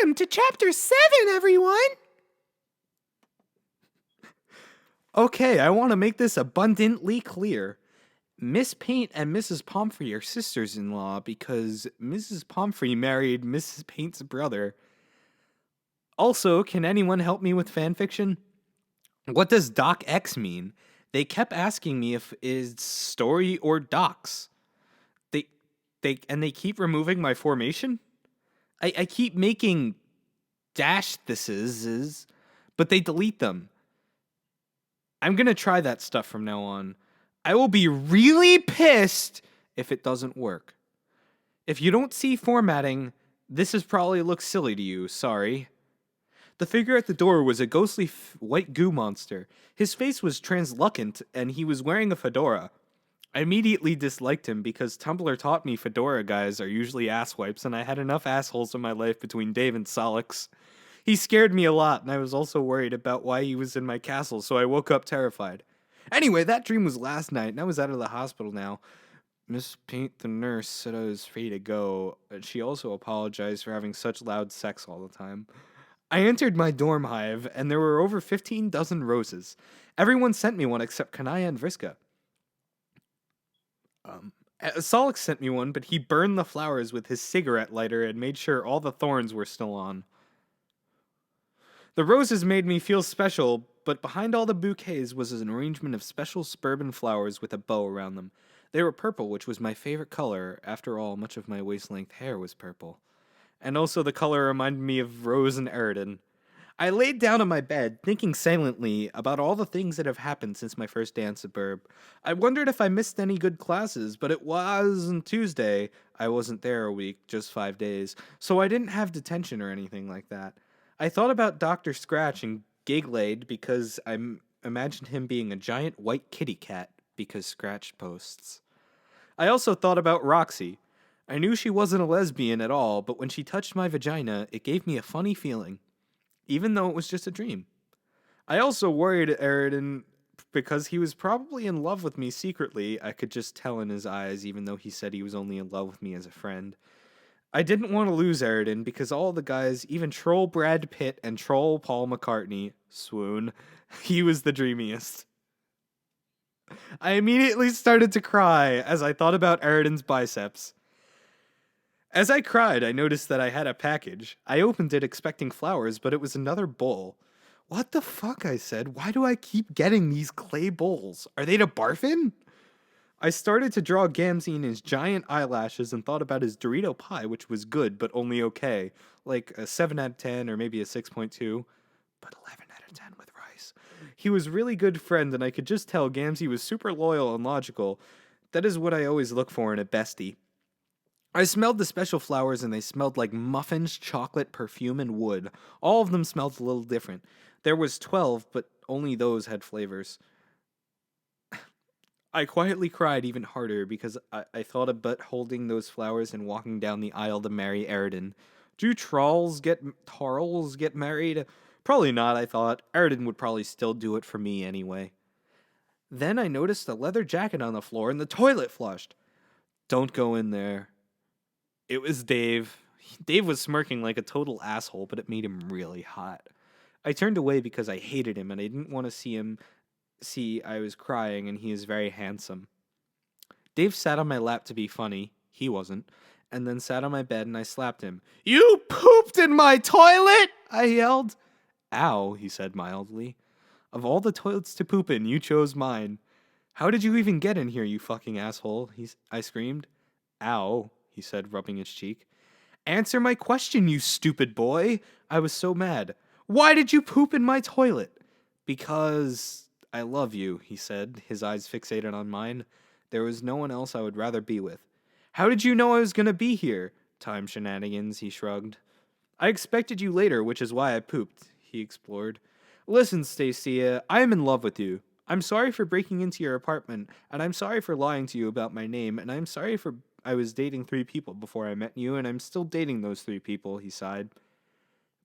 Welcome to Chapter 7, everyone! Okay, I want to make this abundantly clear. Miss Paint and Mrs. Pomfrey are sisters-in-law because Mrs. Pomfrey married Mrs. Paint's brother. Also, can anyone help me with fanfiction? What does Doc X mean? They kept asking me if it's story or docs. They keep removing my formation? I keep making dash thises, but they delete them. I'm gonna try that stuff from now on. I will be really pissed if it doesn't work. If you don't see formatting, this is probably looks silly to you, sorry. The figure at the door was a ghostly white goo monster. His face was translucent, and he was wearing a fedora. I immediately disliked him because Tumblr taught me fedora guys are usually asswipes, and I had enough assholes in my life between Dave and Solix. He scared me a lot, and I was also worried about why he was in my castle, so I woke up terrified. Anyway, that dream was last night, and I was out of the hospital now. Miss Paint, the nurse, said I was free to go, and she also apologized for having such loud sex all the time. I entered my dorm hive, and there were over 15 dozen roses. Everyone sent me one except Kanaya and Vriska. Solix sent me one, but he burned the flowers with his cigarette lighter and made sure all the thorns were still on. The roses made me feel special, but behind all the bouquets was an arrangement of special Sburbing flowers with a bow around them. They were purple, which was my favorite color. After all, much of my waist-length hair was purple. And also the color reminded me of Rose and Eridan. I laid down on my bed, thinking silently about all the things that have happened since my first day on Suburb. I wondered if I missed any good classes, but it wasn't Tuesday. I wasn't there a week, just 5 days, so I didn't have detention or anything like that. I thought about Dr. Scratch and Giglade because I imagined him being a giant white kitty cat because Scratch posts. I also thought about Roxy. I knew she wasn't a lesbian at all, but when she touched my vagina, it gave me a funny feeling, even though it was just a dream. I also worried Eridan because he was probably in love with me secretly. I could just tell in his eyes, even though he said he was only in love with me as a friend. I didn't want to lose Eridan because all the guys, even Troll Brad Pitt and Troll Paul McCartney, swoon, he was the dreamiest. I immediately started to cry as I thought about Eridan's biceps. As I cried, I noticed that I had a package. I opened it expecting flowers, but it was another bowl. What the fuck, I said. Why do I keep getting these clay bowls? Are they to barf in? I started to draw Gamzee in his giant eyelashes and thought about his Dorito pie, which was good, but only okay. Like a 7 out of 10 or maybe a 6.2. But 11 out of 10 with rice. He was a really good friend, and I could just tell Gamzee was super loyal and logical. That is what I always look for in a bestie. I smelled the special flowers, and they smelled like muffins, chocolate, perfume, and wood. All of them smelled a little different. There was 12, but only those had flavors. I quietly cried even harder because I thought about holding those flowers and walking down the aisle to marry Eridan. Do tarls get married? Probably not, I thought. Eridan would probably still do it for me anyway. Then I noticed a leather jacket on the floor and the toilet flushed. Don't go in there. It was Dave. Dave was smirking like a total asshole, but it made him really hot. I turned away because I hated him and I didn't want to see I was crying, and he is very handsome. Dave sat on my lap to be funny. He wasn't. And then sat on my bed and I slapped him. You pooped in my toilet! I yelled. Ow, he said mildly. Of all the toilets to poop in, you chose mine. How did you even get in here, you fucking asshole? I screamed. Ow, he said, rubbing his cheek. Answer my question, you stupid boy. I was so mad. Why did you poop in my toilet? Because I love you, he said, his eyes fixated on mine. There was no one else I would rather be with. How did you know I was going to be here? Time shenanigans, he shrugged. I expected you later, which is why I pooped, he explored. Listen, Stacia, I am in love with you. I'm sorry for breaking into your apartment, and I'm sorry for lying to you about my name, and I'm sorry for I was dating 3 people before I met you, and I'm still dating those 3 people, he sighed.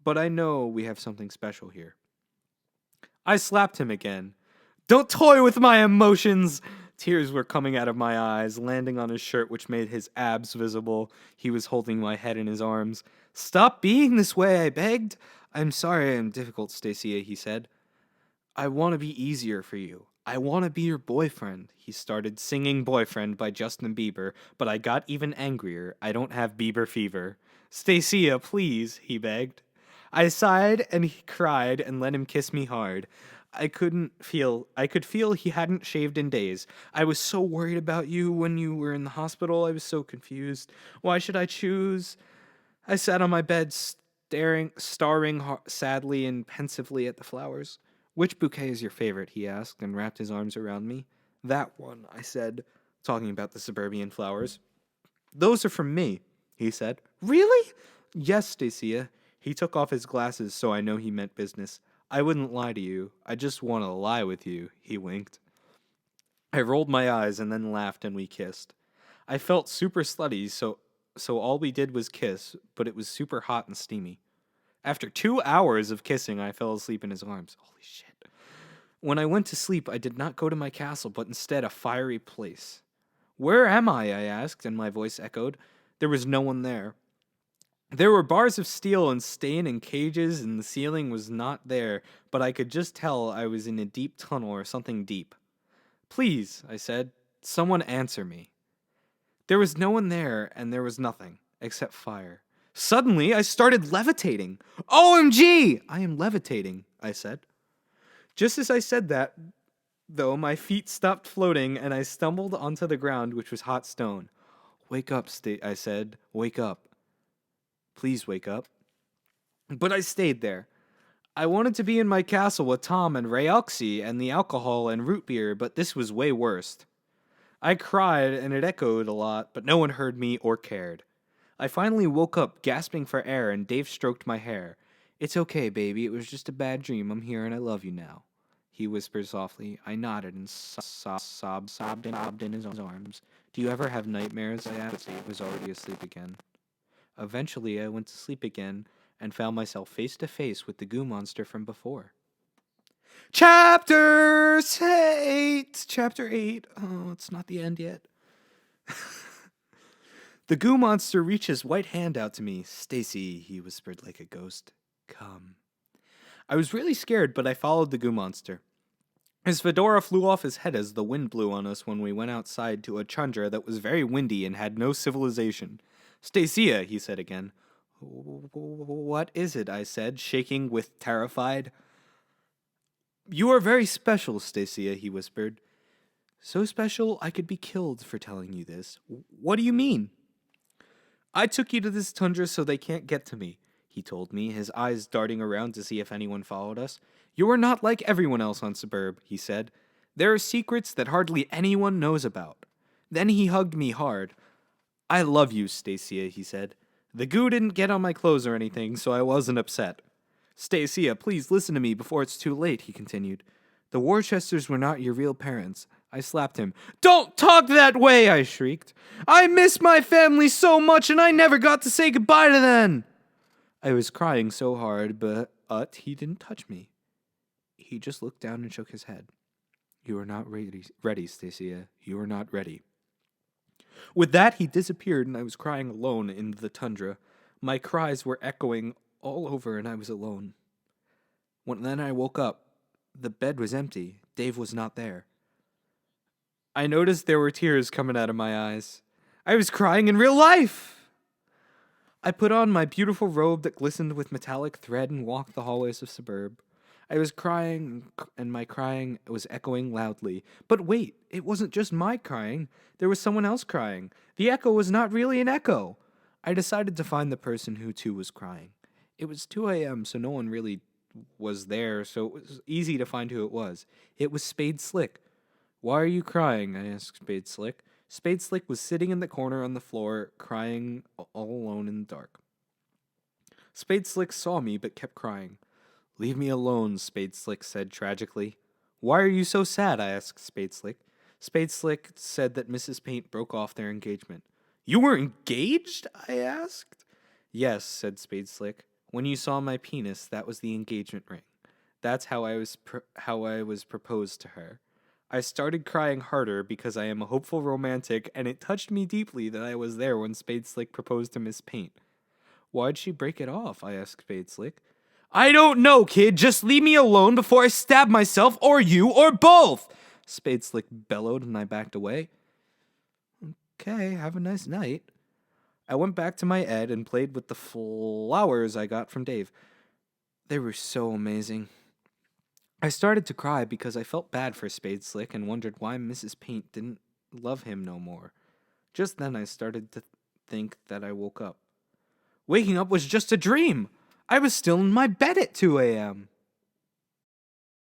But I know we have something special here. I slapped him again. Don't toy with my emotions! Tears were coming out of my eyes, landing on his shirt, which made his abs visible. He was holding my head in his arms. Stop being this way, I begged. I'm sorry I am difficult, Stacia, he said. I want to be easier for you. I want to be your boyfriend. He started singing Boyfriend by Justin Bieber, but I got even angrier. I don't have Bieber fever. Stacia, please, he begged. I sighed and he cried and let him kiss me hard. I could feel he hadn't shaved in days. I was so worried about you when you were in the hospital. I was so confused. Why should I choose? I sat on my bed, staring sadly and pensively at the flowers. Which bouquet is your favorite? He asked and wrapped his arms around me. That one, I said, talking about the suburban flowers. Those are from me, he said. Really? Yes, Stacia. He took off his glasses so I know he meant business. I wouldn't lie to you. I just want to lie with you, he winked. I rolled my eyes and then laughed and we kissed. I felt super slutty, so all we did was kiss, but it was super hot and steamy. After 2 hours of kissing, I fell asleep in his arms. Holy shit. When I went to sleep, I did not go to my castle, but instead a fiery place. Where am I asked, and my voice echoed. There was no one there. There were bars of steel and stain and cages, and the ceiling was not there, but I could just tell I was in a deep tunnel or something deep. Please, I said, someone answer me. There was no one there, and there was nothing, except fire. Suddenly, I started levitating. OMG! I am levitating, I said. Just as I said that, though, my feet stopped floating, and I stumbled onto the ground, which was hot stone. Wake up, I said. Wake up. Please wake up. But I stayed there. I wanted to be in my castle with Tom and Rayoxy and the alcohol and root beer, but this was way worse. I cried, and it echoed a lot, but no one heard me or cared. I finally woke up, gasping for air, and Dave stroked my hair. It's okay, baby. It was just a bad dream. I'm here, and I love you now. He whispered softly. I nodded and sobbed in his arms. Do you ever have nightmares? I asked. Dave was already asleep again. Eventually, I went to sleep again and found myself face to face with the goo monster from before. Chapter 8! Chapter 8. Oh, it's not the end yet. The goo monster reached his white hand out to me. Stacy, he whispered like a ghost. Come. I was really scared, but I followed the goo monster. His fedora flew off his head as the wind blew on us when we went outside to a tundra that was very windy and had no civilization. Stacia, he said again. What is it? I said, shaking with terrified. You are very special, Stacia, he whispered. So special I could be killed for telling you this. What do you mean? I took you to this tundra so they can't get to me, he told me, his eyes darting around to see if anyone followed us. You are not like everyone else on Sburb, he said. There are secrets that hardly anyone knows about. Then he hugged me hard. I love you, Stacia, he said. The goo didn't get on my clothes or anything, so I wasn't upset. Stacia, please listen to me before it's too late, he continued. The Worcesters were not your real parents. I slapped him. Don't talk that way, I shrieked. I miss my family so much and I never got to say goodbye to them. I was crying so hard, but he didn't touch me. He just looked down and shook his head. You are not ready, Stacia. You are not ready. With that, he disappeared and I was crying alone in the tundra. My cries were echoing all over and I was alone. Then I woke up. The bed was empty. Dave was not there. I noticed there were tears coming out of my eyes. I was crying in real life! I put on my beautiful robe that glistened with metallic thread and walked the hallways of Sburb. I was crying, and my crying was echoing loudly. But wait, it wasn't just my crying. There was someone else crying. The echo was not really an echo. I decided to find the person who too was crying. It was 2 a.m., so no one really was there, so it was easy to find who it was. It was Spade Slick. Why are you crying? I asked Spade Slick. Spade Slick was sitting in the corner on the floor, crying all alone in the dark. Spade Slick saw me, but kept crying. Leave me alone, Spade Slick said tragically. Why are you so sad? I asked Spade Slick. Spade Slick said that Mrs. Paint broke off their engagement. You were engaged? I asked. Yes, said Spade Slick. When you saw my penis, that was the engagement ring. That's how I was proposed to her. I started crying harder because I am a hopeful romantic, and it touched me deeply that I was there when Spade Slick proposed to Miss Paint. Why'd she break it off? I asked Spade Slick. I don't know, kid. Just leave me alone before I stab myself or you or both! Spade Slick bellowed and I backed away. Okay, have a nice night. I went back to my Ed and played with the flowers I got from Dave. They were so amazing. I started to cry because I felt bad for Spade Slick and wondered why Mrs. Paint didn't love him no more. Just then I started to think that I woke up. Waking up was just a dream. I was still in my bed at 2 a.m.